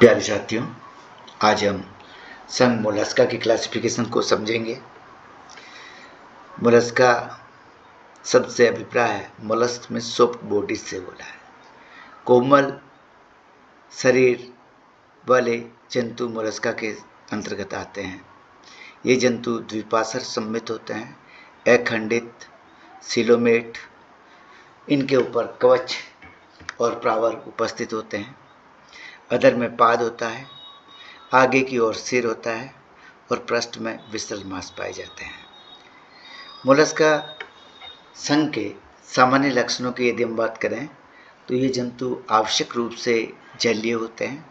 प्यारे साथियों, आज हम संघ मोलस्का की क्लासिफिकेशन को समझेंगे। मोलस्का सबसे अभिप्राय है मोलस्क में सॉफ्ट बॉडी से बोला है। कोमल शरीर वाले जंतु मोलस्का के अंतर्गत आते हैं। ये जंतु द्विपार्श्व सममित होते हैं, अखंडित, सिलोमेट। इनके ऊपर कवच और प्रावर उपस्थित होते हैं। अधर में पाद होता है, आगे की ओर सिर होता है और पृष्ठ में विसर्ज मांस पाए जाते हैं। मोलस्का संघ के सामान्य लक्षणों की यदि हम बात करें तो ये जंतु आवश्यक रूप से जलीय होते हैं।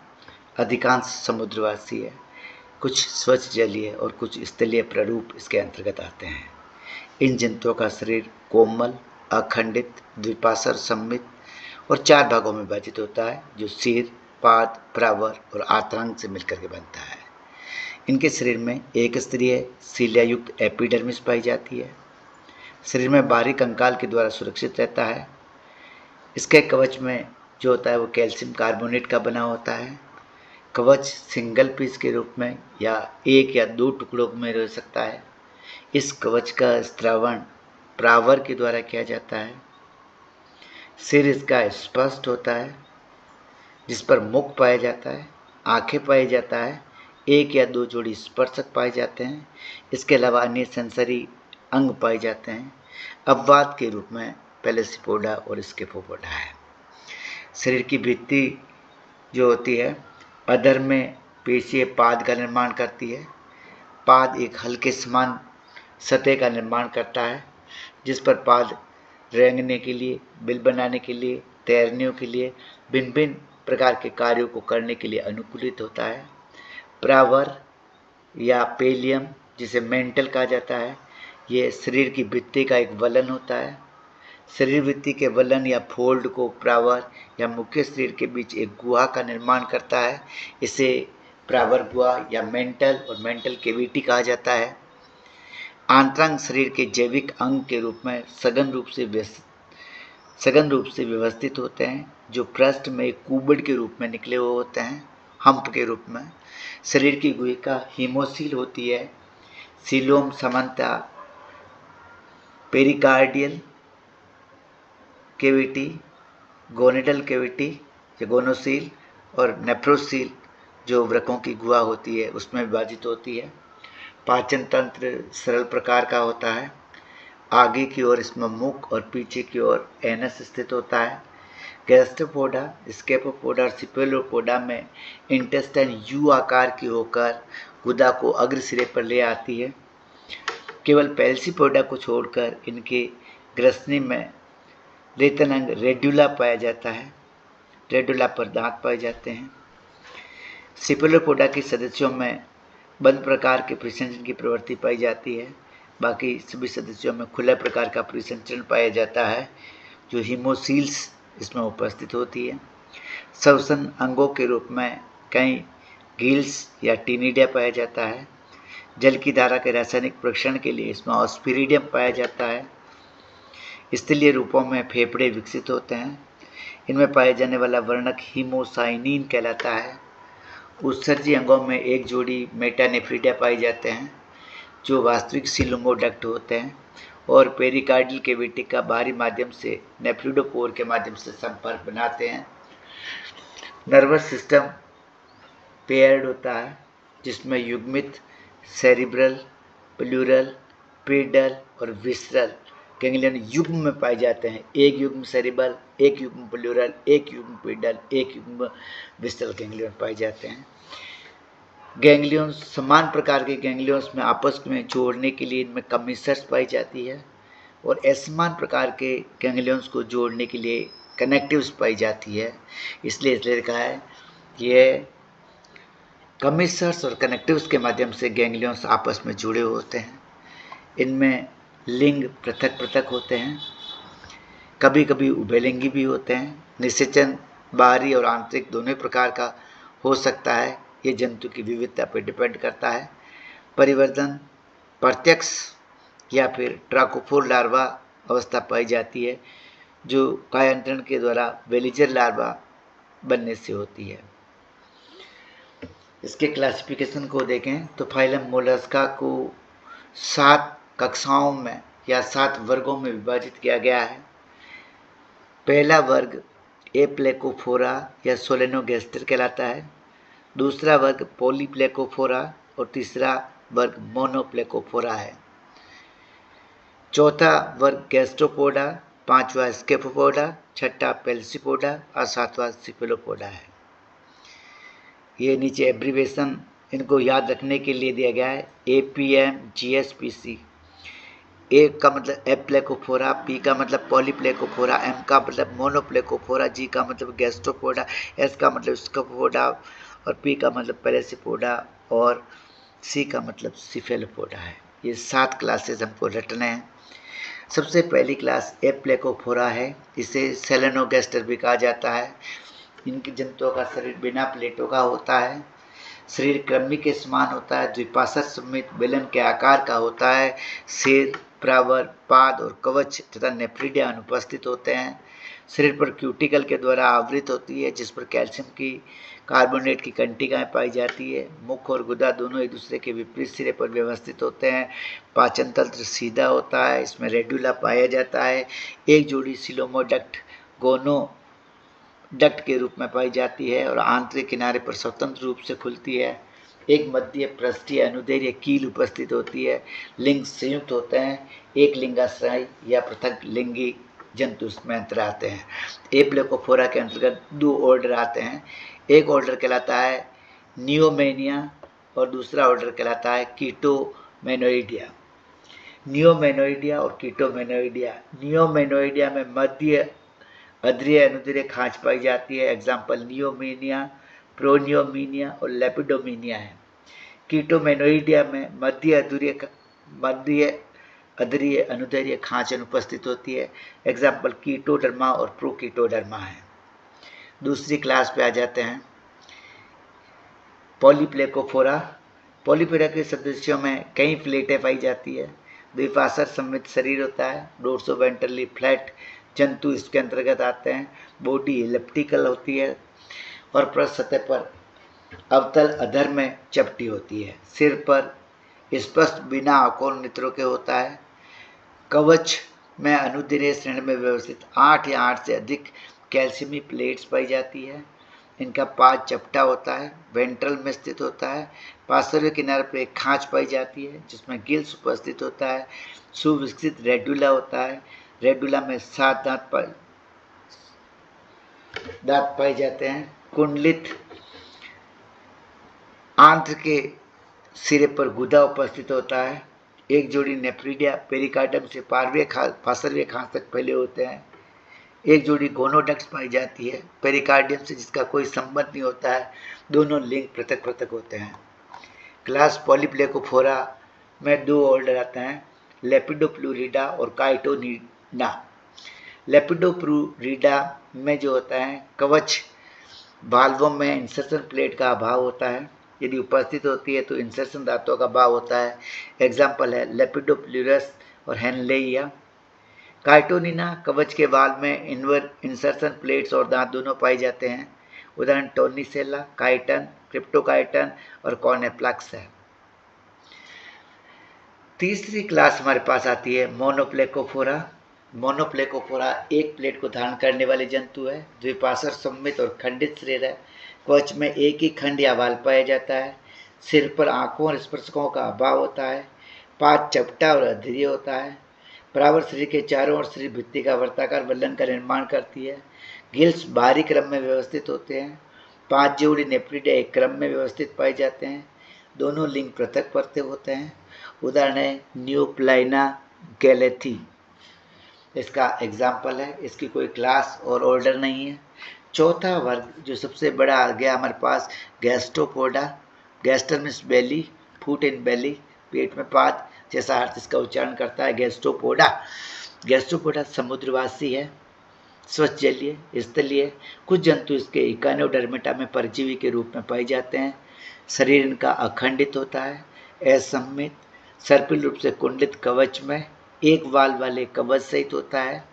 अधिकांश समुद्रवासी है, कुछ स्वच्छ जलीय और कुछ स्थलीय प्रारूप इसके अंतर्गत आते हैं। इन जंतुओं का शरीर कोमल, अखंडित, द्विपार्श्व सममित और 4 भागों में विभाजित होता है, जो सिर, पाद, प्रावर और आंतरांग से मिलकर के बनता है। इनके शरीर में एक स्तरीय सीलियायुक्त एपिडर्मिस पाई जाती है। शरीर में बाहरी कंकाल के द्वारा सुरक्षित रहता है। इसके कवच में जो होता है वो कैल्शियम कार्बोनेट का बना होता है। कवच सिंगल पीस के रूप में या 1 या 2 टुकड़ों में रह सकता है। इस कवच का स्त्रावण प्रावर के द्वारा किया जाता है। सिर इसका स्पष्ट होता है, जिस पर मुख पाया जाता है, आंखें पाई जाता है, 1 या 2 जोड़ी स्पर्शक पाए जाते हैं। इसके अलावा अन्य सेंसरी अंग पाए जाते हैं। अपवाद के रूप में पेलेसिपोडा और स्केपोपोडा है। शरीर की भित्ति जो होती है, अधर में पेशीय पाद का निर्माण करती है। पाद एक हल्के समान सतह का निर्माण करता है, जिस पर पाद रेंगने के लिए, बिल बनाने के लिए, तैरने के लिए, भिन्न भिन्न प्रकार के कार्यों को करने के लिए अनुकूलित होता है। प्रावर या पेलियम, जिसे मेंटल कहा जाता है, ये शरीर की भित्ति का एक वलन होता है। शरीर भित्ति के वलन या फोल्ड को प्रावर या मुख्य शरीर के बीच एक गुहा का निर्माण करता है। इसे प्रावर गुहा या मेंटल और मेंटल कैविटी कहा जाता है। आंतरांग शरीर के जैविक अंग के रूप में सघन रूप से व्यवस्थित होते हैं, जो पृष्ठ में एक कुबड़ के रूप में निकले हुए होते हैं, हम्प के रूप में। शरीर की गुहिका हीमोसील होती है। सीलोम सामान्यतः पेरिकार्डियल कैविटी, गोनेडल कैविटी या गोनोसील और नेफ्रोसील जो वृक्कों की गुहा होती है उसमें विभाजित होती है। पाचन तंत्र सरल प्रकार का होता है। आगे की ओर इसमें मुख और पीछे की ओर एनस स्थित होता है। गैस्ट्रोपोडा, स्केपोपोडा और सिफेलोपोडा में इंटेस्टाइन यू आकार की होकर गुदा को अग्र सिरे पर ले आती है। केवल पेल्सीपोडा को छोड़कर इनके ग्रसनी में रेतन अंग रेड्यूला पाया जाता है। रेड्यूला पर दांत पाए जाते हैं। सिफेलोपोडा के सदस्यों में बंद प्रकार के परिसंचरण की प्रवृत्ति पाई जाती है। बाकी सभी सदस्यों में खुला प्रकार का परिसंचरण पाया जाता है, जो हीमोसील्स इसमें उपस्थित होती है। श्वसन अंगों के रूप में कई गिल्स या टीनिडिया पाया जाता है। जल की धारा के रासायनिक परीक्षण के लिए इसमें ऑस्पिरिडियम पाया जाता है। स्थलीय रूपों में फेफड़े विकसित होते हैं। इनमें पाए जाने वाला वर्णक हीमोसाइनिन कहलाता है। उत्सर्जी अंगों में एक जोड़ी मेटानेफ्रिडिया पाए जाते हैं, जो वास्तविक सिलोमोडक्ट होते हैं और पेरिकार्डियल कैविटी का बाहरी माध्यम से नेफ्रिडोपोर के माध्यम से संपर्क बनाते हैं। नर्वस सिस्टम पेयर्ड होता है, जिसमें युग्मित सेरिब्रल, प्लूरल, पेडल और विसरल गैंग्लियन युग्म में पाए जाते हैं। एक युग्म सेरिब्रल, एक युग्म प्लूरल, एक युग्म पेडल, एक युग्म विसरल गैंग्लियन पाए जाते हैं। गैंग्लियंस समान प्रकार के गैंग्लियंस में आपस में जोड़ने के लिए इनमें कमिसर्स पाई जाती है और असमान प्रकार के गैंग्लियंस को जोड़ने के लिए कनेक्टिव्स पाई जाती है। इसलिए लिखा है ये कमिसर्स और कनेक्टिव्स के माध्यम से गैंग्लियंस आपस में जुड़े होते हैं। इनमें लिंग पृथक पृथक होते हैं, कभी कभी उभयलिंगी भी होते हैं। निषेचन बाहरी और आंतरिक दोनों प्रकार का हो सकता है। ये जंतु की विविधता पर डिपेंड करता है। परिवर्तन प्रत्यक्ष या फिर ट्राकोफोर लार्वा अवस्था पाई जाती है, जो कायांतरण के द्वारा वेलिजर लार्वा बनने से होती है। इसके क्लासिफिकेशन को देखें तो फाइलम मोलस्का को 7 कक्षाओं में या 7 वर्गों में विभाजित किया गया है। पहला वर्ग एप्लेकोफोरा या सोलेनोगैस्टर कहलाता है, दूसरा वर्ग पॉलीप्लेकोफोरा और तीसरा वर्ग मोनोप्लेकोफोरा है। चौथा वर्ग गैस्ट्रोपोडा, पांचवा स्केफोपोडा, छठा पेल्सिपोडा और सातवां सिफेलोपोडा है। ये नीचे एब्रीवेशन इनको याद रखने के लिए दिया गया है, APM GSPC। ए का मतलब एप्लेकोफोरा, पी का मतलब पॉलीप्लेकोफोरा, एम का मतलब मोनोप्लेकोफोरा, जी का मतलब गैस्ट्रोपोडा, एस का मतलब स्केफोपोडा और पी का मतलब पेलेसिपोडा और सी का मतलब सिफेलोपोडा है। ये 7 क्लासेस हमको रटने हैं। सबसे पहली क्लास एप्लेकोफोरा है, इसे सेलेनोगैस्टर भी कहा जाता है। इनकी जंतुओं का शरीर बिना प्लेटों का होता है, शरीर कृमि के समान होता है, द्विपार्श्व समेत बेलन के आकार का होता है, सिर, प्रावर, पाद और कवच तथा नेफ्रिडिया अनुपस्थित होते हैं। शरीर पर क्यूटिकल के द्वारा आवृत होती है, जिस पर कैल्शियम की कार्बोनेट की कंटिकाएं पाई जाती है। मुख और गुदा दोनों एक दूसरे के विपरीत सिरे पर व्यवस्थित होते हैं। पाचन तंत्र सीधा होता है, इसमें रेडुला पाया जाता है। एक जोड़ी सिलोमोडक्ट गोनो डक्ट के रूप में पाई जाती है और आंतरिक किनारे पर स्वतंत्र रूप से खुलती है। एक मध्य पृष्ठीय अनुदैर्घ्य कील उपस्थित होती है। लिंग संयुक्त होते हैं, एक लिंगाश्रय या पृथक लिंगी जंतु इसमें अंतर आते हैं। एप्लेकोफोरा के अंतर्गत 2 ऑर्डर आते हैं, एक ऑर्डर कहलाता है नियोमेनिया और दूसरा ऑर्डर कहलाता है कीटोमेनोइडिया। नियोमेनोइडिया और कीटोमेनोइडिया। नियोमेनोइडिया में मध्य अध्रीय अनुदैर्घ्य खांच पाई जाती है, एग्जाम्पल नियोमीनिया, प्रोनियोमीनिया और लेपिडोमीनिया है। कीटोमेनोइडिया में मध्य अध्रीय अनुदैर्घ्य खांच अनुपस्थित होती है, एग्जाम्पल कीटोडर्मा और प्रोकीटोडर्मा है। दूसरी क्लास पे आ जाते हैं पॉलीप्लेकोफोरा। पॉलीप्लेकोफोरा के सदस्यों में कई प्लेटें पाई जाती है, द्विपार्श्व सममित शरीर होता है, डोर्सो वेंट्रली फ्लैट जंतु इसके अंतर्गत आते हैं। बॉडी एलिप्टिकल होती है और पृष्ठ सतह पर अवतल अधर में चपटी होती है। सिर पर स्पष्ट बिना आकोल नेत्रों के होता है। कवच में अनुदैर्घ्य श्रेणी में व्यवस्थित 8 या 8 से अधिक कैल्शियमी प्लेट्स पाई जाती है। इनका पाद चपटा होता है, वेंट्रल में स्थित होता है। पार्श्व किनारे पर एक खांच पाई जाती है जिसमें गिल्स उपस्थित होता है। सुविकसित रेडुला होता है, रेडुला में 7 दांत पाए जाते हैं। कुंडलित आंत्र के सिरे पर गुदा उपस्थित होता है। एक जोड़ी नेफ्रिडिया पेरिकार्डम से पार्श्वीय खांच तक फैले होते हैं। एक जोड़ी गोनोडक्ट्स पाई जाती है पेरिकार्डियम से, जिसका कोई संबंध नहीं होता है। दोनों लिंग पृथक पृथक होते हैं। क्लास पॉलीप्लेकोफोरा में 2 ऑर्डर आते हैं, लेपिडोप्लूरिडा और काइटोनिडा। लेपिडोप्लूरिडा में जो होता है कवच भाल्वों में इंसर्शन प्लेट का अभाव होता है, यदि उपस्थित होती है तो इंसर्शन धातुओं का अभाव होता है, एग्जाम्पल है लेपिडोप्लूरस और हेनलेइया। काइटोनिना कवच के वाल में इंसर्शन प्लेट्स और दांत दोनों पाए जाते हैं, उदाहरण टोर्निसेला, काइटन, क्रिप्टोकाइटन और कॉर्नेप्लक्स है। तीसरी क्लास हमारे पास आती है मोनोप्लेकोफोरा। मोनोप्लेकोफोरा एक प्लेट को धारण करने वाले जंतु है, द्विपार्श्व सममित और खंडित शरीर है। कवच में एक ही खंड या वाल पाया जाता है। सिर पर आंखों और स्पर्शकों का अभाव होता है। पाद चपटा और अधीर्य होता है। प्रावर शरीर के चारों ओर शरीर भित्ति का वर्ताकार बल्लन का निर्माण करती है। गिल्स बाहरी क्रम में व्यवस्थित होते हैं। 5 जोड़ी नेफ्रिडिया एक क्रम में व्यवस्थित पाए जाते हैं। दोनों लिंग पृथक परते होते हैं, उदाहरण है न्यूप्लाइना गैलेथी, इसका एग्जाम्पल है। इसकी कोई क्लास और ऑर्डर नहीं है। चौथा वर्ग जो सबसे बड़ा आ गया हमारे पास गैस्ट्रोपोडा। गैस्टर मीन्स बेली, फूट इन बेली, पेट में पाद जैसा अर्थ इसका उच्चारण करता है गैस्ट्रोपोडा। गैस्ट्रोपोडा समुद्रवासी है, स्वच्छ जलीय स्थलीय। कुछ जंतु इसके इकानोडर्मेटा में परजीवी के रूप में पाए जाते हैं। शरीर इनका अखंडित होता है, असममित, सर्पिल रूप से कुंडलित कवच में एक वाल वाले कवच सहित होता है।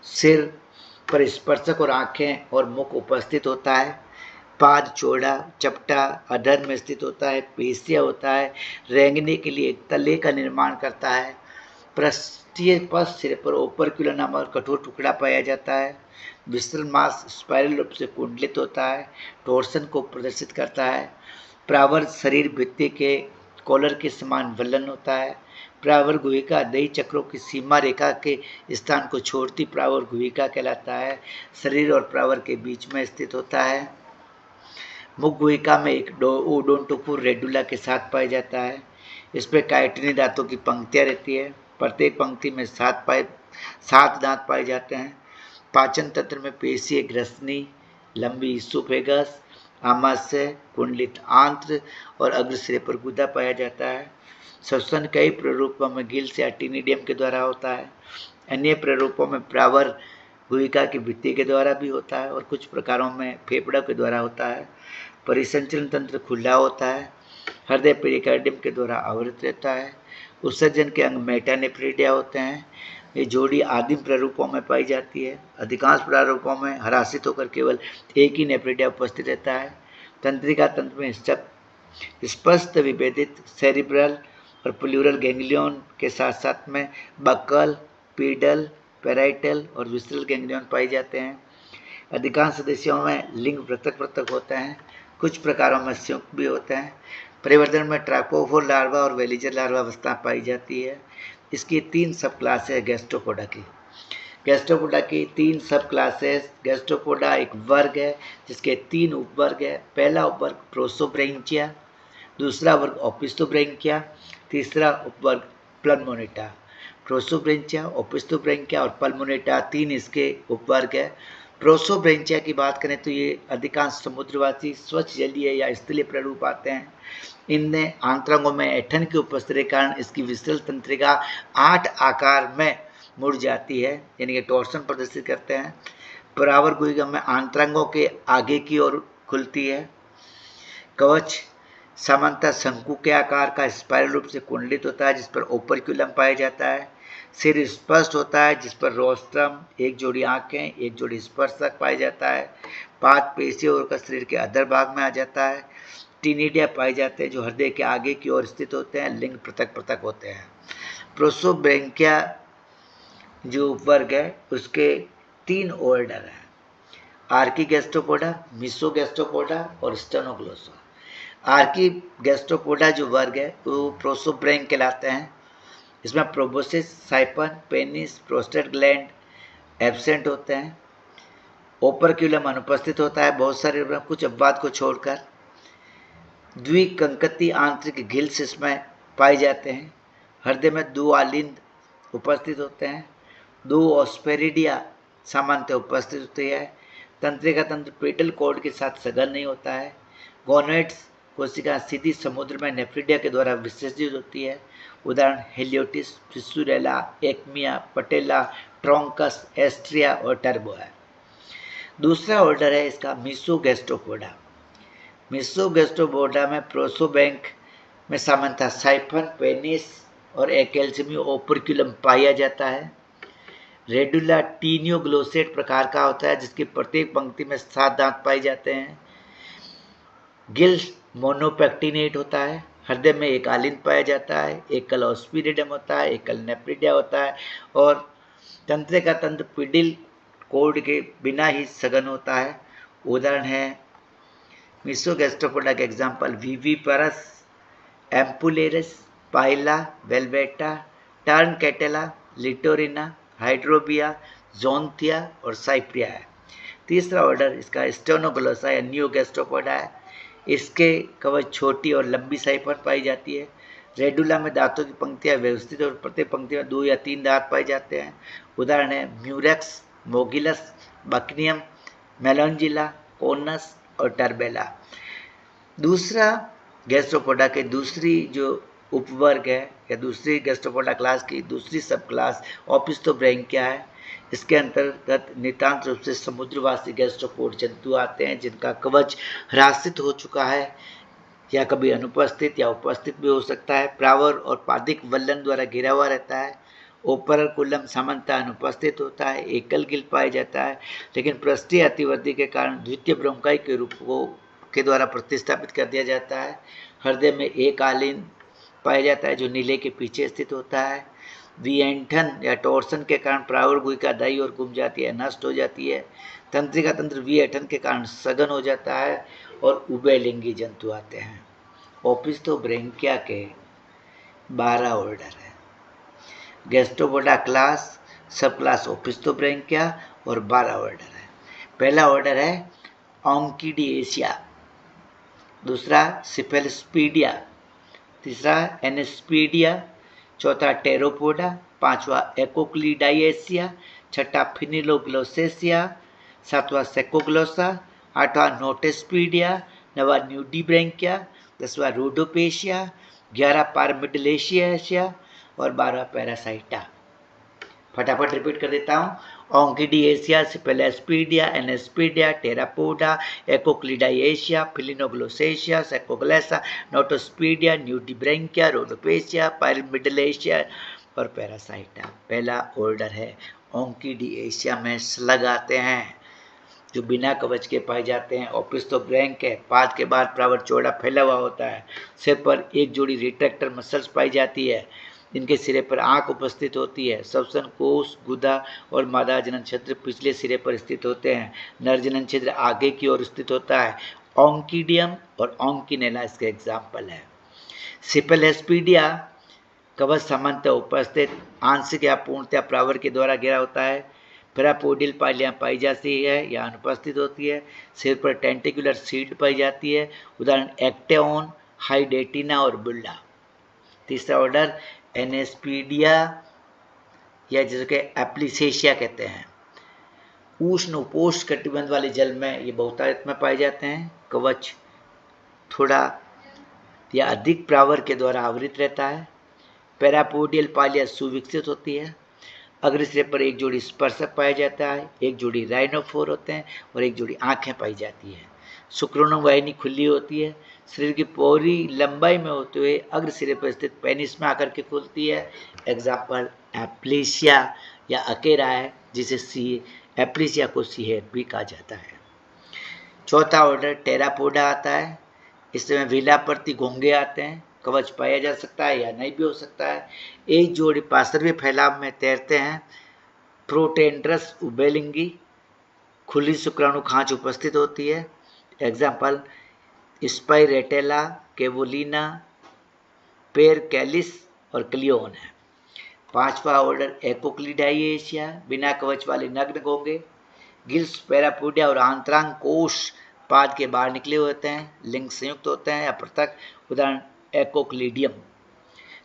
सिर पर स्पर्शक और आंखें और मुख उपस्थित होता है। पाद चौड़ा चपटा अधर में स्थित होता है, पेशिया होता है, रेंगने के लिए तले का निर्माण करता है। पृष्ठीय पश्च सिरे पर ओपर्क्यूलर नामक कठोर टुकड़ा पाया जाता है। विस्तृत मांस स्पाइरल रूप से कुंडलित होता है, टोर्सन को प्रदर्शित करता है। प्रावर शरीर भित्ति के कॉलर के समान वलन होता है। प्रावर गुहिका दही चक्रों की सीमा रेखा के स्थान को छोड़ती प्रावर गुहिका कहलाता है। शरीर और प्रावर के बीच में स्थित होता है। मुख गुहिका में एक ओडोंटोफोर रेडुला के साथ पाया जाता है। इस पर काइटिनी दांतों की पंक्तियां रहती है। प्रत्येक पंक्ति में 7 दांत पाए जाते हैं। पाचन तंत्र में पेशीय ग्रसनी, लंबी इसोफेगस, आमाशय, कुंडलित आंत्र और अग्रसिरे पर गुदा पाया जाता है। श्वसन कई प्रारूपों में गिल्स या टिनिडियम के द्वारा होता है। अन्य प्रारूपों में प्रावर गुहिका की भित्ति के द्वारा भी होता है और कुछ प्रकारों में फेफड़ों के द्वारा होता है। परिसंचरण तंत्र खुला होता है। हृदय पेरिकार्डियम के द्वारा आवृत रहता है। उत्सर्जन के अंग मेटानेफ्रिडिया होते हैं। ये जोड़ी आदिम प्रारूपों में पाई जाती है। अधिकांश प्रारूपों में हरासित होकर केवल एक ही नेफ्रिडिया उपस्थित रहता है। तंत्रिका तंत्र में स्पष्ट विभेदित सेरिब्रल और प्लूरल गैंग्लियन के साथ साथ में बक्कल, पीडल, पेराइटल और विसरल गैंग्लियन पाए जाते हैं। अधिकांश सदस्यों में लिंग पृथक पृथक होते हैं। कुछ प्रकारों में संयुक्त भी होते हैं। परिवर्तन में ट्राकोफोर लार्वा और वेलिजर लार्वा अवस्था पाई जाती है। इसकी 3 सब क्लास है गैस्ट्रोपोडा की। गैस्ट्रोपोडा की 3 सब क्लासेस। गैस्ट्रोपोडा एक वर्ग है जिसके 3 उपवर्ग है। पहला उपवर्ग प्रोसोब्रेंचिया, दूसरा वर्ग ओपिस्टोब्रेंकिया, तीसरा उपवर्ग प्लमोनेटा। प्रोसोब्रेंचिया, ओपिस्टोब्रेंकिया और पल्मोनेटा 3 इसके उपवर्ग है। प्रोसोब्रेंचिया की बात करें तो ये अधिकांश समुद्रवासी स्वच्छ जलीय या स्थलीय प्रारूप आते हैं। इनमें आंतरंगों में ऐंठन की उपस्थिति के कारण इसकी विसरल तंत्रिका 8 आकार में मुड़ जाती है, यानी कि टॉर्सन प्रदर्शित करते हैं। प्रावर गुहिका में आंतरंगों के आगे की ओर खुलती है। कवच सामान्यतः शंकु के आकार का स्पाइरल रूप से कुंडलित होता है जिस पर ओपर्क्यूलम पाया जाता है। सिर स्पष्ट होता है जिस पर रोस्ट्रम, एक जोड़ी आंखें, एक जोड़ी स्पर्शक पाया जाता है। पाद पेशी और शरीर के अधर भाग में आ जाता है। टिनिडिया पाए जाते हैं जो हृदय के आगे की ओर स्थित होते हैं। लिंग पृथक पृथक होते हैं। प्रोसोब्रेंकिया जो वर्ग है उसके 3 ऑर्डर हैं, आर्की गैस्ट्रोपोडा, मिसोगैस्ट्रोपोडा और स्टेनोग्लोसा। आर्की गैस्ट्रोपोडा जो वर्ग है वो प्रोसोब्रेंक कहलाते हैं। इसमें proboscis, siphon, penis, prostate gland absent होते हैं। ओपर्क्यूलम अनुपस्थित होता है बहुत सारे कुछ अपवाद को छोड़कर। द्विकंकती आंतरिक गिल्स इसमें पाए जाते हैं। हृदय में 2 आलिंद उपस्थित होते हैं। 2 ऑस्पेरिडिया सामान्यतः उपस्थित होती है। तंत्रिका तंत्र पेटल कॉर्ड के साथ सघन नहीं होता है। गोनेट्स कोशिका सीधी समुद्र में नेफ्रिडिया के द्वारा विसर्जित होती है। उदाहरण हेलियोटिस, फिस्सुरेला, एक्मिया, पटेला, ट्रोंकस, एस्ट्रिया और टर्बो है। दूसरा ऑर्डर है इसका मिसोगैस्ट्रोपोडा। मिसोगैस्ट्रोपोडा में प्रोसोबैंक में सामान्यतः साइफन, पेनिस और एकैल्सिमी ओपर्क्यूलम पाया जाता है। रेडुला टीनियोग्लोसेट प्रकार का होता है जिसकी प्रत्येक पंक्ति में 7 दांत पाए जाते हैं। गिल्स मोनोपेक्टिनेट होता है। हृदय में एक आलिंद पाया जाता है। एक कल ऑस्पिरिडम होता है, एक कल नेफ्रिडिया होता है और तंत्रिका तंत्र पिडिल कोड के बिना ही सघन होता है। उदाहरण है मिसोगैस्ट्रोपोडा के एग्जाम्पल विविपरस, एम्पुलेरस, पाइला, वेलवेटा, टर्न कैटेला, लिटोरिना, हाइड्रोबिया, जोंथिया और साइप्रिया है। तीसरा ऑर्डर इसका स्टेनोग्लोसा या न्यूगैस्ट्रोपोडा है। इसके कवच छोटी और लंबी साइफर पाई जाती है। रेडुला में दांतों की पंक्तियां व्यवस्थित और प्रत्येक पंक्ति में 2 या 3 दांत पाए जाते हैं। उदाहरण है म्यूरेक्स, मोगिलस, बकनियम, मेलोंजिला, कोनस और टर्बेला। दूसरा गैस्ट्रोपोडा के दूसरी जो उपवर्ग है या दूसरी गैस्ट्रोपोडा क्लास की दूसरी सब क्लास ओपिस्टोब्रेंकिया है। इसके अंतर्गत नितांत रूप से समुद्रवासी गैस्ट्रोपोड जंतु आते हैं जिनका कवच ह्रासित हो चुका है या कभी अनुपस्थित या उपस्थित भी हो सकता है। प्रावर और पादिक वल्लन द्वारा घिरा हुआ रहता है। ओपरकुलम सामान्यतः अनुपस्थित होता है। एकल गिल पाया जाता है लेकिन पृष्ठीय अतिवृद्धि के कारण द्वितीय ब्रोंकाई के रूप को के द्वारा प्रतिस्थापित कर दिया जाता है। हृदय में एक आलिन पाया जाता है जो नीले के पीछे स्थित होता है। विएंठन या टॉर्सन के कारण प्रावण गुहिका दाईं ओर घूम जाती है, नष्ट हो जाती है। तंत्रिका तंत्र विएठन के कारण सघन हो जाता है और उभयलिंगी जंतु आते हैं। ओपिस्थोब्रैंकिया के 12 ऑर्डर है। गैस्ट्रोपोडा क्लास, सब क्लास ओपिस्थोब्रैंकिया और 12 ऑर्डर है। पहला ऑर्डर है ऑन्किडिएशिया, दूसरा सिफेलोस्पीडिया, तीसरा एनेस्पीडिया, चौथा टेरोपोडा, पांचवा एकोक्लिडाइएशिया, छठा फिनिलोग्लोसेसिया, सातवां सेकोग्लोसा, आठवां नोटेस्पीडिया, नवा न्यूडीब्रैंकिया, 10वां रोडोपेशिया, 11 पारमिडलेशिया और 12वां पैरासाइटा। फटाफट रिपीट कर देता हूँ। ऑन्किडिएशिया, सिफेलोस्पीडिया, एनेस्पीडिया, टेरापोडा, एकोक्लिडाइएशिया, फिलिनोग्लोसेशिया, सेकोग्लेसा, नोटोस्पीडिया, न्यूडीब्रैंकिया, रोडोपेशिया, पायरमिडलेशिया और पैरासाइटा। पहला ऑर्डर है ऑन्किडिएशिया में स्लग आते हैं जो बिना कवच के पाए जाते हैं। ओपिस्थोब्रैंक है, पाद के बाद प्रावरण चौड़ा फैला हुआ होता है। सिर पर एक जोड़ी रिट्रैक्टर मसल्स पाई जाती है। इनके सिरे पर आंख उपस्थित होती है। श्वसन कोश, गुदा और मादा जनन छिद्र पिछले सिरे पर स्थित होते हैं। नर जनन छिद्र आगे की ओर स्थित होता है। ऑन्किडियम और ऑन्किनेला इसके एग्जाम्पल है। सिफेलोस्पीडिया कवच सामान्यतः उपस्थित, आंशिक या पूर्णतः प्रावरण के द्वारा घेरा होता है। पैरापोडियल पालियां पाई जाती है या अनुपस्थित होती है। सिर पर टेंटिकुलर सीड पाई जाती है, उदाहरण एक्टेओन, हाइडेटिना और बुल्ला। तीसरा ऑर्डर एनेस्पीडिया या जिसके एप्लिसेशिया कहते हैं। उष्ण उपोष्ण कटिबंध वाले जल में ये बहुतायत में पाए जाते हैं। कवच थोड़ा या अधिक प्रावरण के द्वारा आवृत रहता है। पैरापोडियल पालिया सुविकसित होती है। अग्रसिरे पर एक जोड़ी स्पर्शक पाया जाता है, एक जोड़ी राइनोफोर होते हैं और एक जोड़ी आंखें पाई जाती है। शुक्राणु वाहिनी खुली होती है। शरीर की पूरी लंबाई में होते हुए अग्रसिरे पर स्थित पेनिस में आकर के खुलती है। एग्जाम्पल एप्लीसिया या अकेरा है, जिसे एप्लीसिया को सीहेर भी कहा जाता है। चौथा ऑर्डर टेरापोडा आता है। इसमें विलाप्रति घोंगे आते हैं। कवच पाया जा सकता है या नहीं भी हो सकता है। एक जोड़ी पार्श्वीय फैलाव में तैरते हैं। प्रोटेंड्रस उभयलिंगी, खुली शुक्राणु खांच उपस्थित होती है। एग्जाम्पल स्पाइरेटेला, केवोलिना, पेर कैलिस और क्लियोन है। पांचवा ऑर्डर एकोक्लिडाइएशिया, बिना कवच वाले नग्न घोंगे। गिल्स, पैरापोडिया और आंतरांग कोश पाद के बाहर निकले होते हैं, लिंग संयुक्त होते हैं या पृथक, उदाहरण एकोक्लिडियम।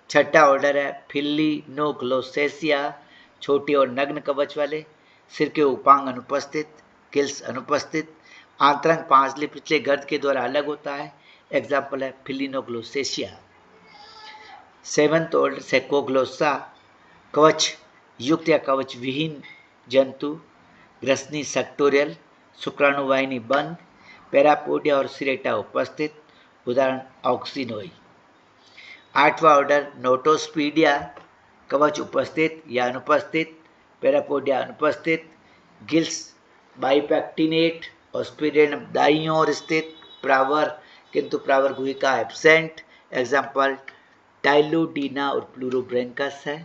छठा ऑर्डर है फिलिनोग्लोसेसिया, छोटे और नग्न कवच वाले, सिर के उपांग अनुपस्थित, गिल्स अनुपस्थित, आंतरंग पांचले पिछले गर्द के द्वारा अलग होता है। एग्जाम्पल है फिलिनोग्लोसेसिया। सेवंथ ऑर्डर सेकोग्लोसा, कवच युक्त या कवच विहीन जंतु, ग्रसनी सेक्टोरियल, शुक्राणु वाहिनी बंद, पैरापोडिया और सिरेटा उपस्थित, उदाहरण ऑक्सीनोई। आठवां ऑर्डर नोटोस्पीडिया, कवच उपस्थित या अनुपस्थित, पैरापोडिया अनुपस्थित, गिल्स बाइपेक्टिनेट और स्पिरेनम दाईं ओर स्थित, प्रावर किंतु प्रावर गुहिका एब्सेंट। एग्जाम्पल टाइलोडीना और प्लूरोब्रैंकस है।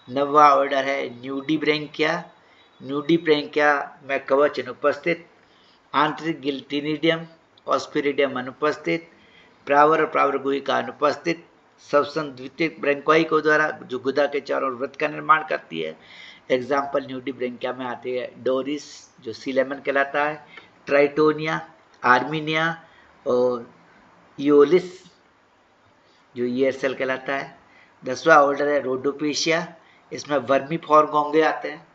नवा ऑर्डर है न्यूडीब्रैंकिया। न्यूडीब्रैंकिया में कवच अनुपस्थित, आंतरिक गिल्टिनिडियम और स्पिरिडियम अनुपस्थित, प्रावर और प्रावर गुहिका अनुपस्थित, श्वसन द्वितीयक ब्रैंकोई द्वारा जो गुदा के चारों ओर वृत्त का निर्माण करती है। एग्जाम्पल न्यूडीब्रैंकिया में आते हैं डोरिस जो सीलेमन कहलाता है, ट्राइटोनिया, आर्मीनिया और इयोलिस जो ईयर सेल कहलाता है। 10वां ऑर्डर है रोडोपेशिया, इसमें वर्मीफॉर्म घोंगे आते हैं।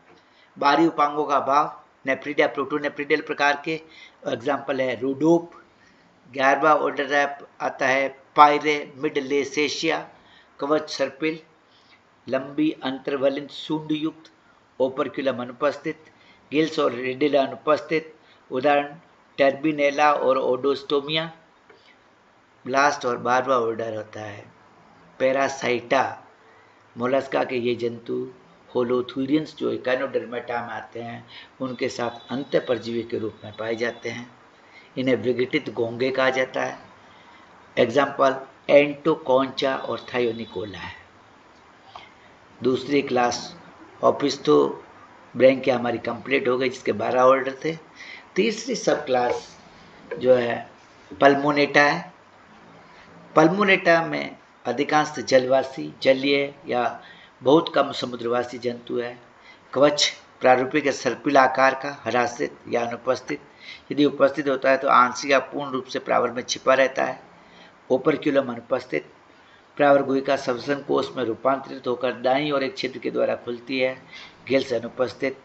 बाहरी उपांगों का अभाव, नेफ्रिडिया प्रोटोनेफ्रिडियल प्रकार के, एग्जाम्पल है रोडोप। 11वां ऑर्डर आता है पायरेमिडलेसेशिया, कवच सर्पिल, लंबी अंतर्वलित सूंड युक्त, ओपरक्यूलम अनुपस्थित, गिल्स और रेडिला अनुपस्थित, उदाहरण टर्बिनेला और ओडोस्टोमिया। लास्ट और 12वां ऑर्डर होता है पैरासाइटा। मोलस्का के ये जंतु होलोथुरियंस जो इकाइनोडर्मेटा में आते हैं, उनके साथ अंतःपरजीवी के रूप में पाए जाते हैं। इन्हें विघटित घोंघे कहा जाता है। एग्जाम्पल एंटोकॉन्चा और थायोनिकोला है। दूसरी क्लास ओपिस्थो ब्रैंकिया हमारी कंप्लीट हो गई, जिसके 12 ऑर्डर थे। तीसरी सब क्लास जो है पल्मोनेटा है। पल्मोनेटा में अधिकांश जलवासी, जलीय या बहुत कम समुद्रवासी जंतु है। कवच प्रारूपिक या सर्पिल आकार का, हरासित या अनुपस्थित। यदि उपस्थित होता है तो आंशिक या पूर्ण रूप से प्रावर में छिपा रहता है। ओपरक्यूलम अनुपस्थित। प्रावर गुहिका श्वसन कोष में रूपांतरित होकर दाईं और एक छिद्र के द्वारा खुलती है। गिल्स अनुपस्थित।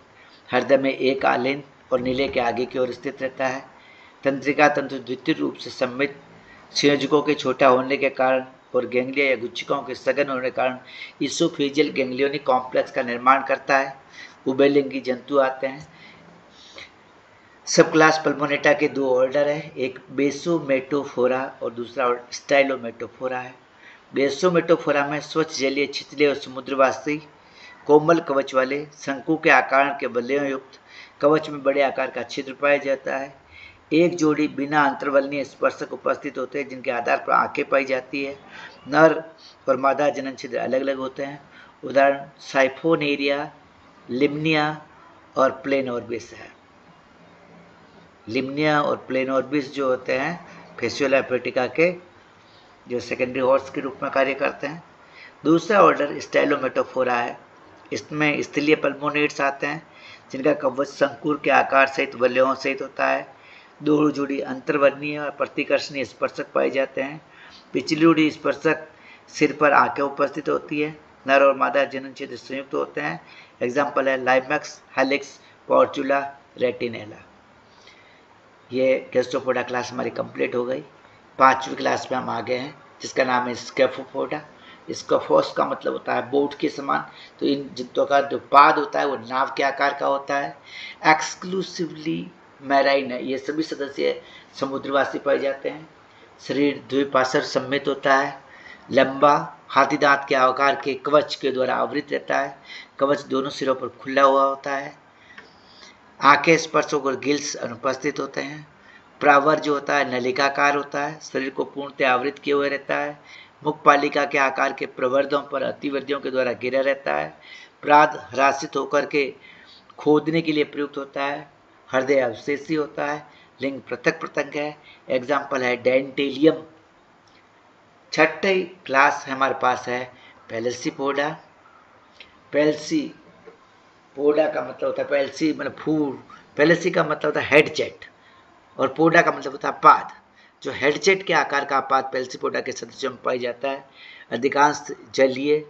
हृदय में एक आलिन और नीले के आगे की ओर स्थित रहता है। तंत्रिका तंत्र द्वितीय रूप से सम्मित संयोजकों के छोटा होने के कारण और गैंग्लिया या गुच्छिकाओं के सघन होने के कारण इसोफेजियल गैंग्लियोनिक कॉम्प्लेक्स का निर्माण करता है। उभयलिंगी जंतु आते हैं। सब क्लास पल्मोनेटा के 2 ऑर्डर है, एक बेसोमेटोफोरा और दूसरा स्टाइलोमेटोफोरा है। बेसोमेटोफोरा में स्वच्छ जलीय, छिछले और समुद्रवासी कोमल कवच वाले शंकु के आकार के बल्लियों युक्त कवच में बड़े आकार का छिद्र पाया जाता है। एक जोड़ी बिना अंतर्वलनीय स्पर्शक उपस्थित होते हैं, जिनके आधार पर आंखें पाई जाती है। नर और मादा जनन छिद्र अलग अलग होते हैं। उदाहरण साइफोनेरिया, लिम्निया और प्लेनोर्बिस है। लिम्निया और प्लेनोर्बिस जो होते हैं फेसियोला एपिटिका के जो सेकेंडरी हॉर्स के रूप में कार्य करते हैं। दूसरा ऑर्डर स्टाइलोमेटोफोरा है। इसमें स्थलीय पल्मोनेट्स आते हैं, जिनका कवच शंकुर के आकार सहित बल्लियों सहित होता है। 2 जोड़ी अंतर्वर्णीय और प्रतिकर्षणीय स्पर्शक पाए जाते हैं। पिछली जोड़ी स्पर्शक सिर पर आंखें उपस्थित होती है। नर और मादा जनन छिद्र संयुक्त होते हैं। एग्जाम्पल है लाइमैक्स, हेलिक्स, पोर्चुला, रेटिनेला। ये गैस्ट्रोपोडा क्लास हमारी कंप्लीट हो गई। 5वीं क्लास में हम आ गए हैं, जिसका नाम है स्कैफोपोडा। स्कैफोस का मतलब होता है बोट के समान। तो इन जंतुओं का जो पाद होता है वो नाव के आकार का होता है। एक्सक्लूसिवली मैराइन है। ये सभी सदस्य समुद्रवासी पाए जाते हैं। शरीर द्विपार्श्व सम्मित होता है। लंबा हाथी दांत के आकार के कवच के द्वारा आवृत रहता है। कवच दोनों सिरों पर खुला हुआ होता है। आंखें, स्पर्शक और गिल्स अनुपस्थित होते हैं। प्रावर जो होता है नलिकाकार होता है। शरीर को पूर्णतः आवृत किए हुए रहता है। मुखपालिका के आकार के प्रवर्धों पर अतिवर्धियों के द्वारा घिरा रहता है। प्राद ह्रासित होकर के खोदने के लिए प्रयुक्त होता है। हृदय अवशेषी होता है। लिंग पृथक पृथक है। एग्जाम्पल है डेंटेलियम। 6ठी क्लास हमारे पास है पेलसीपोडा। पेलसीपोडा का मतलब होता है पेलसी मतलब फूल। पेलसी का मतलब होता है हेडजेट और पोडा का मतलब होता है पाद। जो हेडजेट के आकार का पाद पेलसीपोडा के सदस्यों में पाई जाता है। अधिकांश जलीय,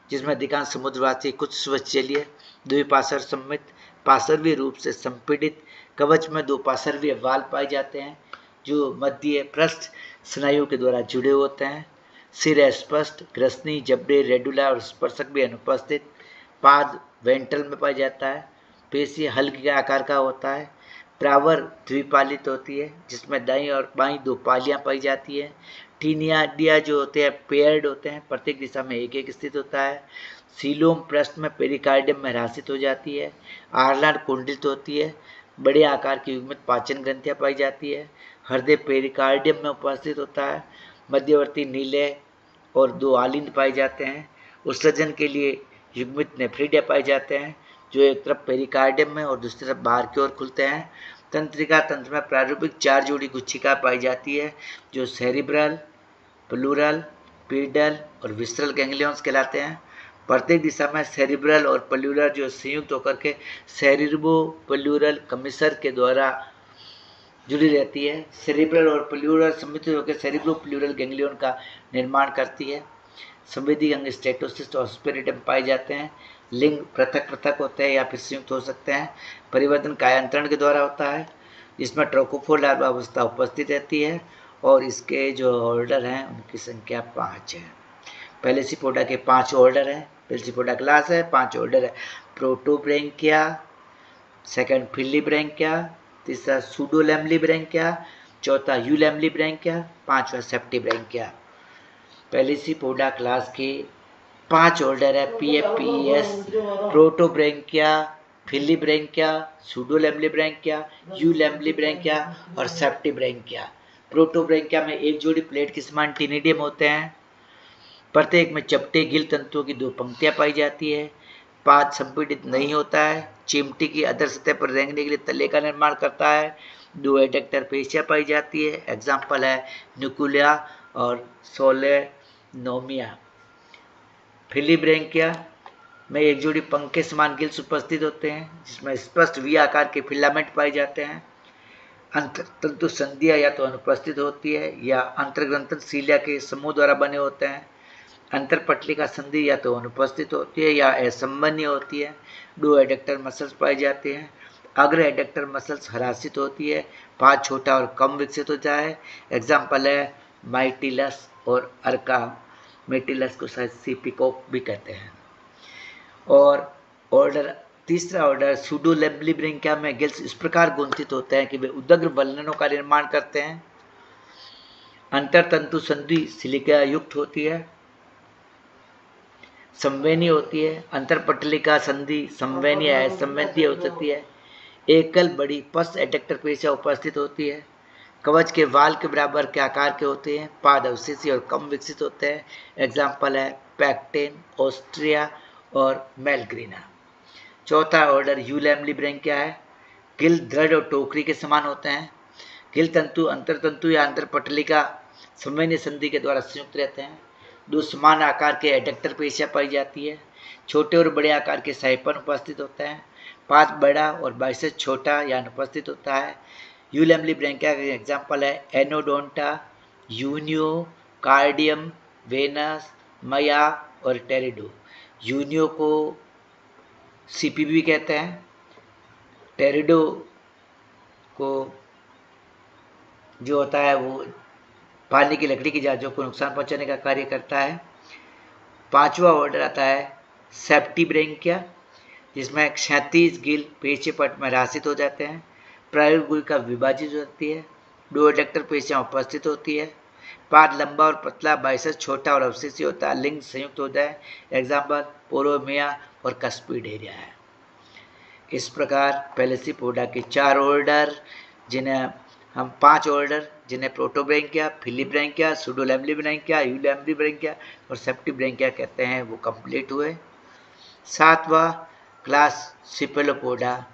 जिसमें अधिकांश समुद्रवासी, कुछ स्वच्छ जलीय, द्विपार्श्व सम्मित, पार्श्वीय रूप से संपीड़ित। कवच में 2 पार्श्वीय वाल पाए जाते हैं, जो मध्य पृष्ठ स्नायु के द्वारा जुड़े होते हैं। सिर स्पष्ट, ग्रसनी, जबड़े, रेडुला और स्पर्शक भी अनुपस्थित। पाद वेंट्रल में पाया जाता है। पेशी हल्के आकार का होता है। प्रावर द्विपालित होती है, जिसमें दाईं और बाईं 2 पालियां पाई जाती है। टीनियाडिया जो होते हैं पेयर्ड होते हैं, प्रत्येक दिशा में एक एक स्थित होता है। सीलोम पृष्ठ में पेरिकार्डियम में ह्रासित हो जाती है। आर्लान कुंडलित होती है। बड़े आकार की युग्मित पाचन ग्रंथियां पाई जाती है। हृदय पेरिकार्डियम में उपस्थित होता है। मध्यवर्ती नीले और 2 आलिंद पाए जाते हैं। उत्सर्जन के लिए युग्मित नेफ्रिडिया पाए जाते हैं, जो एक तरफ पेरिकार्डियम में और दूसरी तरफ बाहर की ओर खुलते हैं। तंत्रिका तंत्र में प्रारूपिक 4 जोड़ी गुच्छिका पाई जाती है, जो सेरिब्रल, प्लूरल, पीडल और विसरल गैंग्लियंस कहलाते हैं। प्रत्येक दिशा में सेरिब्रल और प्लूरल जो संयुक्त होकर के सेरिब्रो प्लूरल कमिसर के द्वारा जुड़ी रहती है। सेरिब्रल और प्लूरल सम्मिलित होकर सेरिब्रो प्लूरल गैंग्लियन का निर्माण करती है। संवेदी अंग स्टेटोसिस्ट और स्पिरिटम पाए जाते हैं। लिंग पृथक पृथक होते हैं या फिर संयुक्त हो सकते हैं। परिवर्तन कायांतरण के द्वारा होता है। इसमें ट्रोकोफोर लार्वा अवस्था उपस्थित रहती है और इसके जो ऑर्डर हैं उनकी संख्या 5 है। पेलसीपोडा के 5 ऑर्डर हैं। पेलसीपोडा क्लास है, 5 ऑर्डर है। प्रोटोब्रैंकिया, सेकंड फिलीब्रैंकिया, तीसरा सूडोलैमलीब्रैंकिया, चौथा यूलैमलीब्रैंकिया, 5वां सेप्टिब्रैंकिया। पेलसीपोडा क्लास के 5 ऑर्डर है। PFPES, प्रोटोब्रैंकिया, फिलीब्रैंकिया, सूडोलैम्ब्लिब्रैंकिया, यूलैम्ब्लिब्रैंकिया और सेप्टिब्रैंकिया। प्रोटोब्रैंकिया में एक जोड़ी प्लेट के समान टिनिडियम होते हैं। प्रत्येक में चपटे गिल तंतुओं की 2 पंक्तियां पाई जाती है। पाद संपीड़ित नहीं होता है। चिमटी की अधर सतह पर रेंगने के लिए तले का निर्माण करता है। 2 एडेक्टर पेशियां पाई जाती है। एग्जाम्पल है न्यूक्लिया और सोलेनोमिया। फिलीब्रैंकिया में एक जोड़ी पंख के समान गिल्स उपस्थित होते हैं, जिसमें स्पष्ट वी आकार के फिलामेंट पाए जाते हैं। अंततंतु संधियां या तो अनुपस्थित होती है या अंतर्ग्रंथन सीलिया के समूह द्वारा बने होते हैं। अंतरपटलिका संधि या तो अनुपस्थित होती है या असंबंधी होती है। 2 एडेक्टर मसल्स पाए जाते हैं। अग्र एडेक्टर मसल्स हरासित होती है। पाद छोटा और कम विकसित होता है। एग्जाम्पल है माइटिलस और अर्का। माइटिलस को शायद सीपिकोक भी कहते हैं। और तीसरा ऑर्डर सूडोलैम्ब्लिब्रैंकिया में गिल्स इस प्रकार गुंथित होते हैं कि वे उदग्र बल्लनों का निर्माण करते हैं। अंतरतंतु संधि सिलिका युक्त होती है, संवैनी होती है। अंतरपटलिका संधि संवैनी या असंवैधी हो सकती है। एकल बड़ी पस एडेक्टर पेशिया उपस्थित होती है। कवच के वाल के बराबर के आकार के होते हैं। पाद अवशेषी और कम विकसित होते हैं। एग्जाम्पल है पैक्टेन, ऑस्ट्रिया और मेलग्रीना। चौथा ऑर्डर यूलैम्ब्लिब्रैंकिया है। गिल दृढ़ और टोकरी के समान होते हैं। गिल तंतु अंतरतंतु या अंतरपटलिका संवैनी संधि के द्वारा संयुक्त रहते हैं। 2 समान आकार के एडेक्टर पेशियां पाई जाती है। छोटे और बड़े आकार के साइपन उपस्थित होते हैं। पाद बड़ा और बाइसेप्स छोटा या अनुपस्थित होता है। यूलैम्ब्लिब्रैंकिया का एग्जाम्पल है एनोडोंटा, यूनियो, कार्डियम, वेनस, मया और टेरिडो। यूनियो को सीपीबी कहते हैं। टेरिडो को जो होता है वो पानी की लकड़ी की जांचों को नुकसान पहुंचाने का कार्य करता है। 5वां ऑर्डर आता है सेप्टिब्रैंकिया, जिसमें 36 गिल पेशिया पट में राशित हो जाते हैं। प्राइमरी गुहिका विभाजित हो जाती है। 2 एडेक्टर पेशियां उपस्थित होती है। पाद लंबा और पतला, बाइसेप्स छोटा और अवशेषी होता है। लिंग संयुक्त होता है। एग्जाम्पल पोरोमिया और कस्पिडेरिया है। इस प्रकार पैलेसीपोडा के 4 ऑर्डर, जिन्हें हम 5 ऑर्डर जिन्हें प्रोटोब्रैंकिया, फिलीब्रैंकिया, सूडोलैम्ब्लिब्रैंकिया, यूलैम्ब्लिब्रैंकिया और सेप्टिब्रैंकिया कहते हैं, वो कंप्लीट हुए। 7वां क्लास सिफेलोपोडा,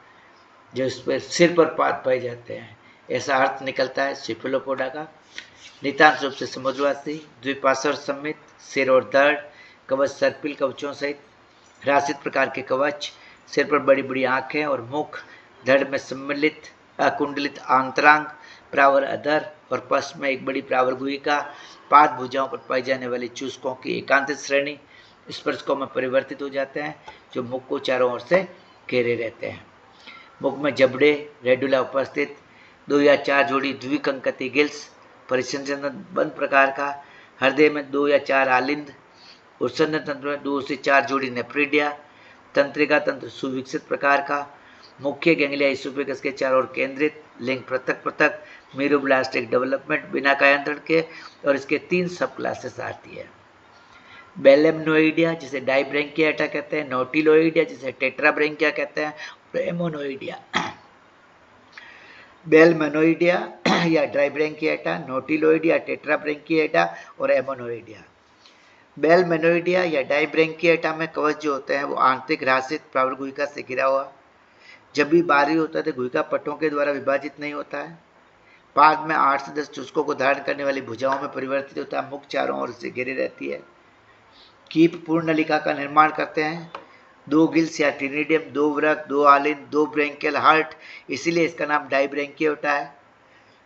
जो इस पर सिर पर पाद पाए जाते हैं, ऐसा अर्थ निकलता है सिफेलोपोडा का। नितांत रूप से समुद्रवासी, द्विपार्श्व सम्मित, सिर और धड़, कवच सर्पिल कवचों सहित, राशित प्रकार के कवच, सिर पर बड़ी बड़ी आंखें और मुख, धड़ में सम्मिलित अकुंडलित आंतरांग, प्रावर अधर और पश्च में एक बड़ी प्रावर गुहिका, पाद भुजाओं पर पाई जाने वाली चूसकों की एकांतित श्रेणी स्पर्शकों में परिवर्तित हो जाते हैं, जो मुख को चारों ओर से घेरे रहते हैं। मुख में जबड़े रेडुला उपस्थित, 2 या 4 जोड़ी द्विकंकती गिल्स, परिसंचरण बंद प्रकार का, हृदय में 2 या 4 आलिंद, उत्सन्न तंत्र में 2 से 4 जोड़ी नेफ्रिडिया, तंत्रिका तंत्र सुविकसित प्रकार का, मुख्य गैंग्लिया इसोफेगस के चारों ओर केंद्रित, लिंग पृथक पृथक, मीरोब्लास्टिक डेवलपमेंट बिना कायांतरण के, और इसके 3 सब क्लासेस आती है। बेलेमनोइडिया, जिसे डाइब्रैंकियाटा कहते हैं, नोटिलोइडिया, जिसे टेट्राब्रैंकिया कहते हैं, और एमोनोइडिया। बेलमेनोइडिया या डाइब्रैंकियाटा, नोटिलोइडिया, टेट्राब्रैंकियाटा और एमोनोइडिया। बेलमेनोइडिया या डाइब्रैंकियाटा में कवच जो होते हैं वो आंतरिक राशित प्रावर गुहिका से घिरा हुआ, जब भी बाहरी होता है तो गुहिका पट्टों के द्वारा विभाजित नहीं होता है। पाद में 8 से 10 चूसकों को धारण करने वाली भुजाओं में परिवर्तित होता है। मुख चारों ओर से घिरी रहती है। कीप पूर्ण नलिका का निर्माण करते हैं। 2 गिल्स या टिनिडियम, 2 वृक्क, 2 आलिन, 2 ब्रैंकियल हार्ट, इसीलिए इसका नाम डाइब्रैंकियोटा है।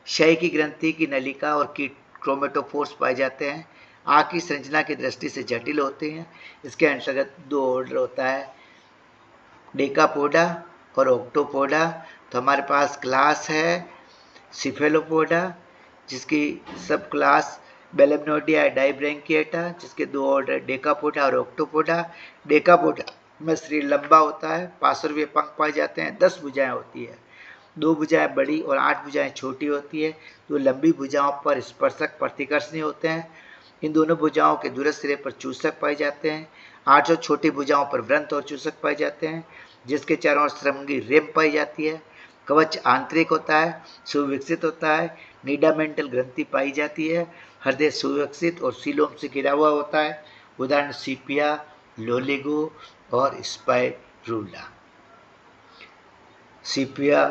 क्षय की ग्रंथि की नलिका और की क्रोमेटोफोर्स पाए जाते हैं। आँख की संरचना की दृष्टि से जटिल होते हैं। इसके अंतर्गत 2 ऑर्डर होता है, डेकापोडा और ऑक्टोपोडा। तो हमारे पास क्लास है सिफेलोपोडा, जिसकी सब क्लास बेलेमनोइडिया डाइब्रैंकियाटा, जिसके 2 ऑर्डर डेकापोडा और ऑक्टोपोडा। डेकापोडा में शरीर लंबा होता है, पार्श्वीय पंख पाए जाते हैं, 10 भुजाएं होती है। 2 भुजाएं बड़ी और 8 भुजाएं छोटी होती है। तो लंबी भुजाओं पर स्पर्शक प्रतिकर्षणी होते हैं। इन दोनों भुजाओं के दूरस्थ सिरे पर चूसक पाए जाते हैं। 8 छोटी भुजाओं पर व्रंत और चूसक पाए जाते हैं। जिसके चारों ओर श्रृंगी रिम पाई जाती है। कवच आंतरिक होता है, सुविकसित होता है, नीडामेंटल ग्रंथि पाई जाती है। हृदय सुविकसित और सीलोम से घिरा हुआ होता है। उदाहरण सीपिया, लोलिगो और स्पाइरूला। सीपिया,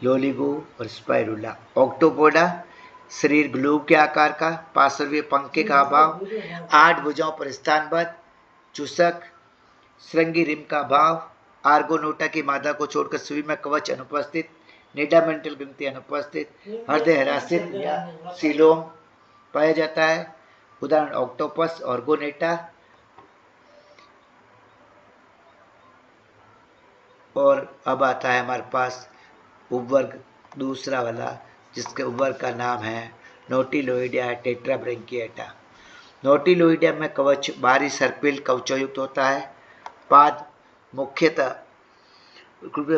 लोलिगो और स्पाइरूला। ऑक्टोपोडा, शरीर ग्लोब के आकार का, पार्श्वीय पंखे का अभाव, 8 भुजाओं पर स्थानबद्ध, चूसक, श्रृंगी रिम का अभाव, आर्गोनोटा की मादा को छोड़कर सभी में कवच अनुपस्थित, नीडामेंटल ग्रंथि अनुपस्थित, हृदय हरासित या सीलोम पाया जाता है। उदाहरण ऑक्टोपस, ऑर्गोनेटा। और अब आता है हमारे पास उपवर्ग दूसरा वाला, जिसके उपवर्ग का नाम है नोटिलोइडिया टेट्राब्रैंकिएटा। नोटिलोइडिया में कवच बाहरी सर्पिल कवचयुक्त होता है। पाद मुख्यतः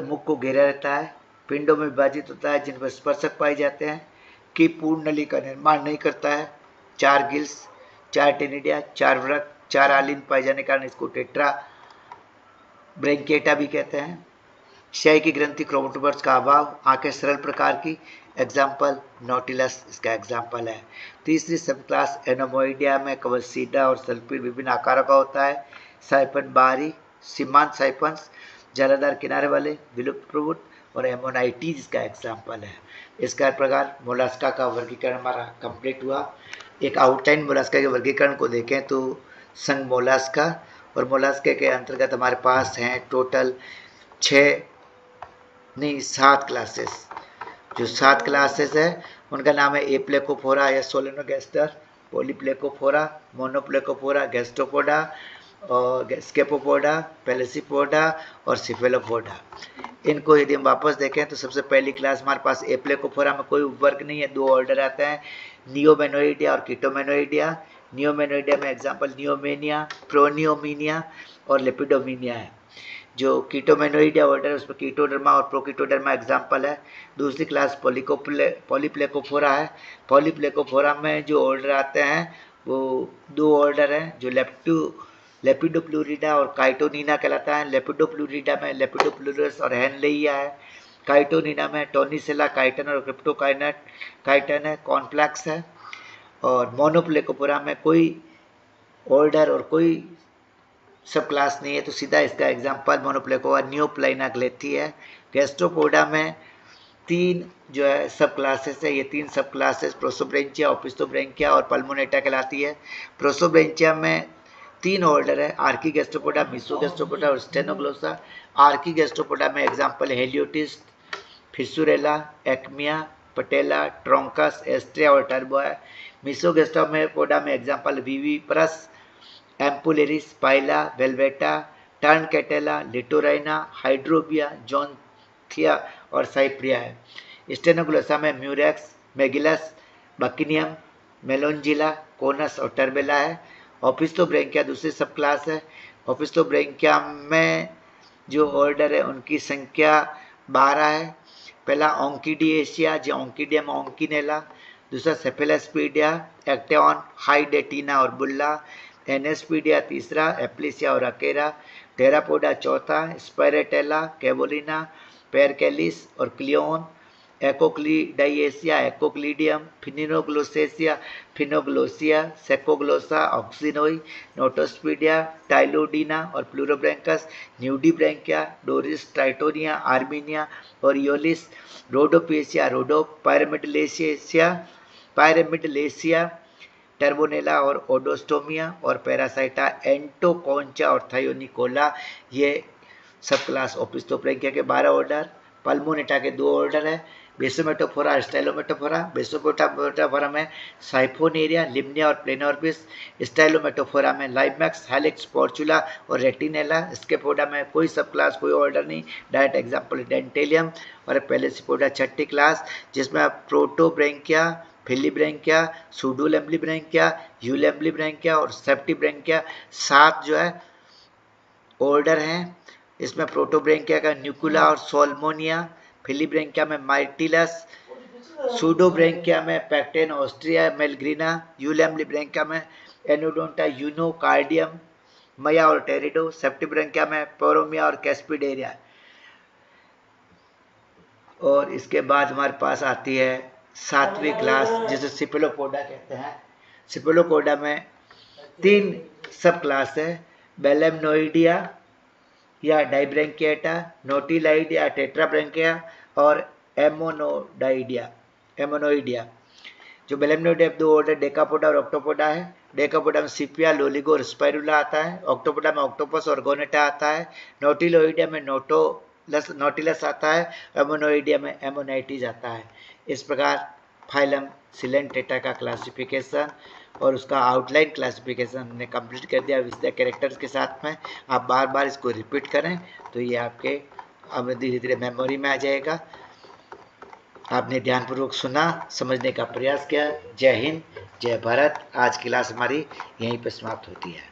मुख को घेरा रहता है। पिंडों में विभाजित होता है जिन पर स्पर्शक पाए जाते हैं। कि पूर्ण नली का निर्माण नहीं करता है। 4 गिल्स, 4 टेनिडिया, 4 वृक्क, 4 आलिन पाए जाने के कारण इसको टेट्रा ब्रैंकिएटा भी कहते हैं। क्षय की ग्रंथि क्रोमैटोफोर्स का अभाव, आंखें सरल प्रकार की, एग्जाम्पल नोटिलस इसका एग्जाम्पल है। तीसरी सब क्लास एनोमोइडिया में कवच सीधा और सल्फिड विभिन्न आकारों का होता है। साइफन बाहरी, सीमांत साइफन्स जालादार किनारे वाले, विलुप्त प्रवृत्त और एमोनाइटीज इसका एग्जाम्पल है। इसका प्रकार मोलास्का का वर्गीकरण हमारा कंप्लीट हुआ। एक आउटलाइन मोलास्का के वर्गीकरण को देखें तो संघ मोलास्का, और मोलास्का के अंतर्गत हमारे पास हैं टोटल 7 क्लासेस। जो 7 क्लासेस है उनका नाम है एप्लेकोफोरा या सोलेनोगैस्टर, पॉलीप्लेकोफोरा, मोनोप्लेकोफोरा, गैस्ट्रोपोडा और स्केपोपोडा, पेलेसिपोडा और सिफेलोपोडा। इनको यदि हम वापस देखें तो सबसे पहली क्लास हमारे पास एप्लेकोफोरा में कोई उपवर्ग नहीं है, 2 ऑर्डर आते हैं, नियोमेनोइडिया और कीटोमेनोइडिया। नियोमेनोइडिया में एग्जाम्पल नियोमेनिया, प्रोनियोमीनिया और लेपिडोमीनिया है। जो कीटोमेनोइडिया ऑर्डर है उसमें कीटोडर्मा और प्रोकीटोडर्मा एग्जाम्पल है। दूसरी क्लास पॉलीप्लेकोफोरा है। पॉलीप्लेकोफोरा में जो ऑर्डर आते हैं वो 2 ऑर्डर हैं, जो लेपिडोप्लूरिडा और काइटोनिना कहलाता है। लेपिडोप्लूरिडा में लेपिडोप्लूरस और हैनलेइया है। काइटोनिना में टोनिसेला, काइटन और क्रिप्टोकाइटन है, कॉर्नफ्लैक्स है। और मोनोप्लेकोफोरा में कोई ऑर्डर और कोई सब क्लास नहीं है, तो सीधा इसका एग्जाम्पल मोनोप्लेकोवा न्यूप्लाइना ग्लेथी है। गैस्ट्रोपोडा में 3 जो है सब क्लासेस है। ये 3 सब क्लासेस प्रोसोब्रेंचिया, ओपिस्टोब्रेंकिया और पल्मोनेटा कहलाती है। प्रोसोब्रेंचिया में 3 ऑर्डर है, आर्की गैस्ट्रोपोडा, मिसोगैस्ट्रोपोडा और स्टेनोग्लोसा। आर्की गैस्ट्रोपोडा में एग्जाम्पल हेलियोटिस्ट, फिसुरेला, एक्मिया, पटेला, ट्रोंकस, एस्ट्रिया और टर्बो है। मिसोगैस्ट्रोपोडा में एग्जाम्पल विविपरस, एम्पुलेरिस, पाइला, वेलवेटा, टर्नकेटेला, लिटोराइना, हाइड्रोबिया, जोन्थिया और साइप्रिया है। स्टेनोग्लोसा में म्यूरेक्स, मेगिलस, बकिनियम, मेलोंजिला, कोनस और टर्बेला है। ओपिस्टोब्रेंकिया दूसरी सब क्लास है। ओपिस्टोब्रेंकिया में जो ऑर्डर है उनकी संख्या 12 है। पहला ओंकिडिएशिया, जो ओंकिडियम ओंकिनेला। दूसरा सेफेलोस्पीडिया, एक्टेऑन, हाइडेटिना और बुल्ला। एनेस्पीडिया तीसरा, एप्लिसिया और अकेरा। टेरापोडा चौथा, स्पायरेटेला, कैबोलिना, पेरकेलिस और क्लियोन। एकोक्लीडाइएसिया, एकोक्लीडियम, फिनिनोग्लोसेसिया, फिनोग्लोसिया, सेकोग्लोसा, ऑक्सिनोई, नोटोस्पीडिया, टाइलोडीना और प्लूरोब्रैंकस। न्यूडीब्रैंकिया, डोरिस, ट्राइटोनिया, आर्मीनिया और योलिस। रोडोपेसिया, रोडोप, पायरेमिडलेसिया, टर्बोनेला और ओडोस्टोमिया और पैरासाइटा, एंटोकॉन्चा और थायोनिकोला। ये सब क्लास ओपिस्टोब्रेंकिया के 12 ऑर्डर। पल्मोनेटा के 2 ऑर्डर है, बेसोमेटोफोरा, स्टाइलोमेटोफोरा। बेसोमेटोफोरा में साइफोनेरिया, लिम्निया और प्लेनोर्बिस। स्टाइलोमेटोफोरा में लाइमैक्स, हेलिक्स, पोर्चुला और रेटिनेला। स्केपोडा में कोई सब क्लास, कोई ऑर्डर नहीं, डायरेक्ट एग्जाम्पल डेंटेलियम। और पेलेसिपोडा छठी क्लास, जिसमें प्रोटोब्रेंकिया, फिलीब्रेंकिया, सूडोलेम्ब्लिब्रेंकिया, यूलेम्ब्लिब्रेंकिया और सेप्टिब्रेंकिया 7 जो है ऑर्डर हैं। इसमें प्रोटोब्रेंकिया का न्यूकुला और सोल्मोनिया, फिलीब्रेंकिया में माइटिलस, सूडोब्रेंकिया में पैक्टेन, ऑस्ट्रिया, मेलग्रीना, यूलेम्ब्लिब्रेंकिया में एनोडोंटा यूनोकार्डियम, मया और टेरिडो। सेप्टिब्रंकिया में पोरोमिया और कैस्पिडेरिया। और इसके बाद हमारे पास आती है 7वीं क्लास, जिसे सिपेलोपोडा कहते हैं। सिपेलोपोडा में 3 सब क्लास है, बेलेमनोइडिया या डाइब्रैंकिएटा, नोटिलाइड या टेट्राब्रैंकिया और एमोनोइडिया। जो बेलेमनोइडिया 2 ऑर्डर डेकापोडा और ऑक्टोपोडा है। डेकापोडा में सिपिया, लोलिगो और स्पाइरुला आता है। ऑक्टोपोडा में ऑक्टोपस और गोनेटा आता है। नोटिलोइडिया में नोटिलस आता है। एमोनोइडिया में एमोनाइटिस आता है। इस प्रकार फाइलम सिलेंटेटा का क्लासिफिकेशन और उसका आउटलाइन क्लासिफिकेशन हमने कंप्लीट कर दिया विद कैरेक्टर्स के साथ में। आप बार बार इसको रिपीट करें तो ये आपके अब धीरे धीरे मेमोरी में आ जाएगा। आपने ध्यानपूर्वक सुना, समझने का प्रयास किया। जय हिंद, जय भारत। आज की क्लास हमारी यहीं पर समाप्त होती है।